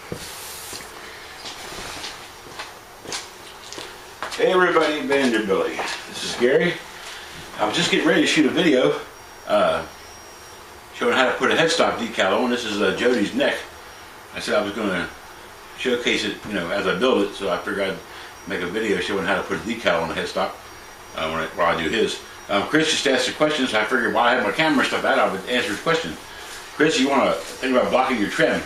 Hey everybody, Vanderbilly. This is Gary. I was just getting ready to shoot a video showing how to put a headstock decal on. This is Jody's neck. I said I was going to showcase it, as I build it, so I figured I'd make a video showing how to put a decal on the headstock while I do his. Chris just asked a question, so I figured while I had my camera stuff out, I would answer his question. Chris, you want to think about blocking your trim.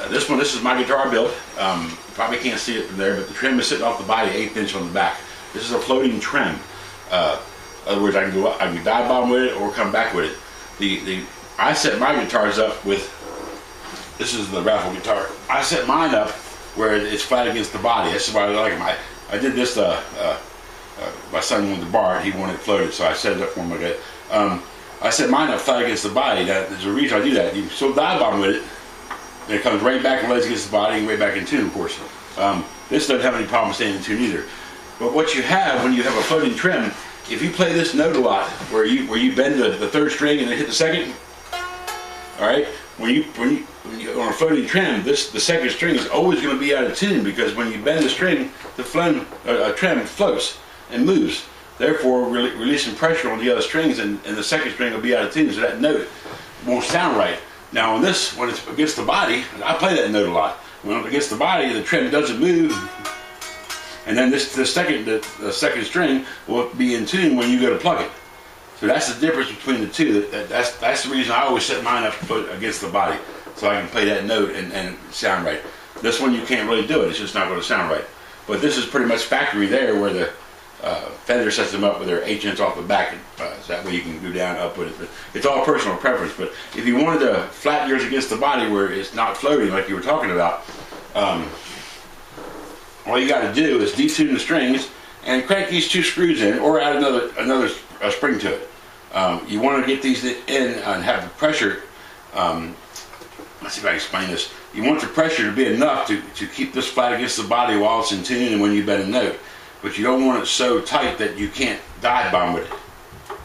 This is my guitar build. You probably can't see it from there, but the trim is sitting off the body 1/8 inch on the back. This is a floating trim. In other words, I can go up, I can dive bomb with it or come back with it. I set my guitars up with, this is the raffle guitar. I set mine up where it's flat against the body. That's why I like them. I did this, my son wanted to borrow it, he wanted it floated, so I set it up for him like that. I set mine up flat against the body. There's a reason I do that. You still dive bomb with it, and it comes right back and lays against the body and right back in tune, of course. This doesn't have any problem staying in tune either. But what you have when you have a floating trim, if you play this note a lot, where you bend the third string and then hit the second, all right, when you on a floating trim, the second string is always going to be out of tune, because when you bend the string, the trim floats and moves, therefore releasing pressure on the other strings, and the second string will be out of tune, so that note won't sound right. Now on this, when it's against the body, I play that note a lot. When it's against the body, the trim doesn't move, and then the second string will be in tune when you go to plug it. So that's the difference between the two. That's the reason I always set mine up against the body, so I can play that note and sound right. This one you can't really do it; it's just not going to sound right. But this is pretty much factory there, where the Fender sets them up with their 1/8 inch off the back, so that way you can go down up with it. But it's all personal preference. But if you wanted to flatten yours against the body where it's not floating like you were talking about, all you got to do is detune the strings and crank these 2 screws in, or add another spring to it. You want to get these in and have the pressure. Let's see if I can explain this. You want the pressure to be enough to keep this flat against the body while it's in tune and when you bend a note. But you don't want it so tight that you can't dive bomb with it.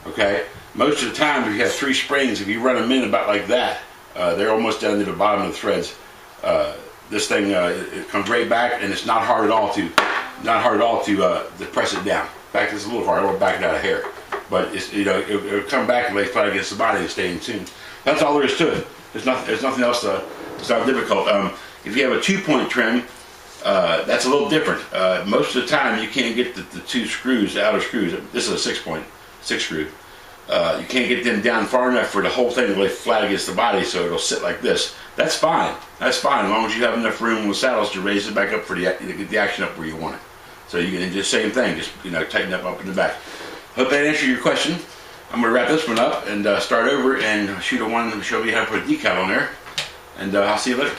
Okay? Most of the time, if you have 3 springs, if you run them in about like that, they're almost down to the bottom of the threads. This thing it comes right back, and it's not hard at all to press it down. In fact, it's a little hard. I won't back it out of hair, but it's, it'll come back and lay flat against the body and stay in tune. That's all there is to it. There's nothing else. It's not difficult. If you have a 2-point trim, that's a little different. Most of the time you can't get the 2 screws, the outer screws. This is a 6 screw. You can't get them down far enough for the whole thing to lay flat against the body, so it'll sit like this. That's fine. That's fine, as long as you have enough room with saddles to raise it back up to get the action up where you want it. So you can just same thing, just tighten up in the back. Hope that answered your question. I'm going to wrap this one up and start over and shoot one and show you how to put a decal on there. And I'll see you later.